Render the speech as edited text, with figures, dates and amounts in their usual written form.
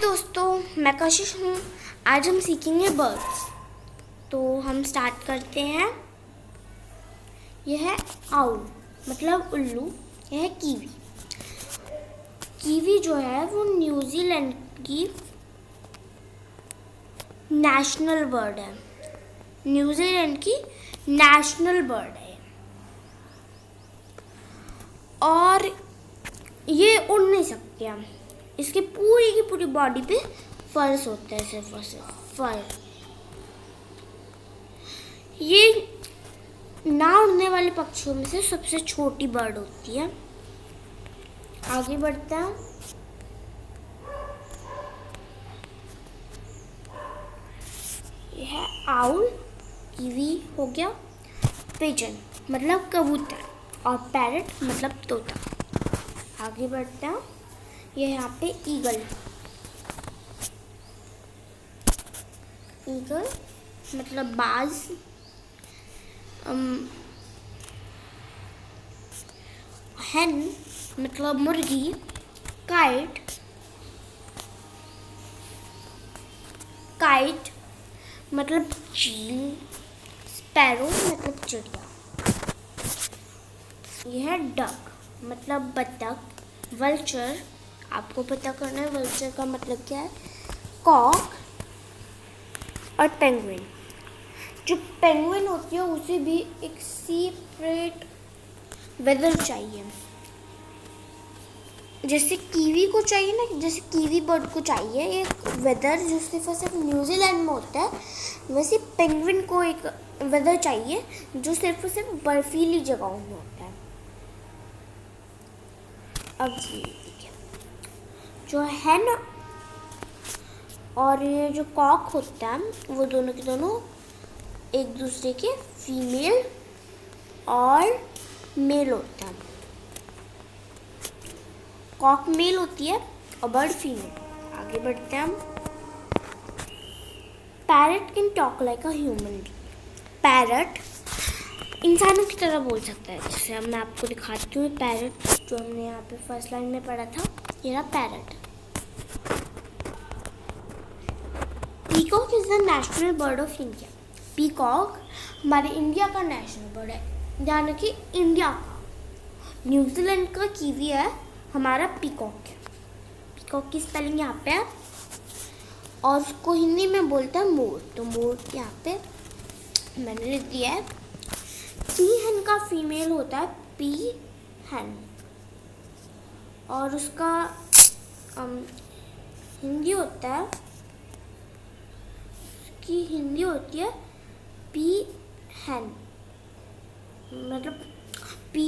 दोस्तों, मैं कशिश हूँ। आज हम सीखेंगे बर्ड्स। तो हम स्टार्ट करते हैं। यह है आउल मतलब उल्लू। यह है कीवी। कीवी जो है वो न्यूजीलैंड की नेशनल बर्ड है। न्यूजीलैंड की नेशनल बर्ड है और ये उड़ नहीं सकते हम। इसकी पूरी की पूरी बॉडी पे फर्स होता है, सिर्फ और सिर्फ फर। ये ना उड़ने वाले पक्षियों में से सबसे छोटी बर्ड होती है। आगे बढ़ते हैं। यह है आउल, कीवी हो गया, पिजन मतलब कबूतर और पैरट मतलब तोता। आगे बढ़ते हैं। ये यहाँ पे ईगल। ईगल मतलब बाज। हेन मतलब मुर्गी। काइट काइट मतलब चील। स्पैरो मतलब चिड़िया। यह है डक मतलब बत्तख। वल्चर, आपको पता करना है वल्चर का मतलब क्या है। कॉक और पेंगुइन। जो पेंगुइन होती है उसे भी एक सेपरेट वेदर चाहिए, जैसे कीवी को चाहिए ना, जैसे कीवी बर्ड को चाहिए एक वेदर जो सिर्फ और सिर्फ न्यूजीलैंड में होता है, वैसे पेंगुइन को एक वेदर चाहिए जो सिर्फ और सिर्फ बर्फीली जगहों में होता है। अब देखिए, जो है ना, और ये जो कॉक होता है वो दोनों के दोनों एक दूसरे के फीमेल और मेल होता है। कॉक मेल होती है और बर्ड फीमेल। आगे बढ़ते हैं हम। Parrot can talk like a human. Parrot इंसानों की तरह बोल सकता है। जैसे अब मैं आपको दिखाती हूँ पैरट जो हमने यहाँ पे फर्स्ट लाइन में पढ़ा था। ये रहा parrot. Peacock is the national bird of India. Peacock हमारे इंडिया का नेशनल बर्ड है, यानी कि इंडिया का। न्यूजीलैंड का कीवी है, हमारा पीकॉक है। पीकॉक की स्पेलिंग यहाँ पे है और उसको हिंदी में बोलते हैं मोर। तो मोर यहाँ पे मैंने लिख दिया है। पी हैन का फीमेल होता है पी हैन और उसका हिंदी होता है, उसकी हिंदी होती है पी हैन मतलब पी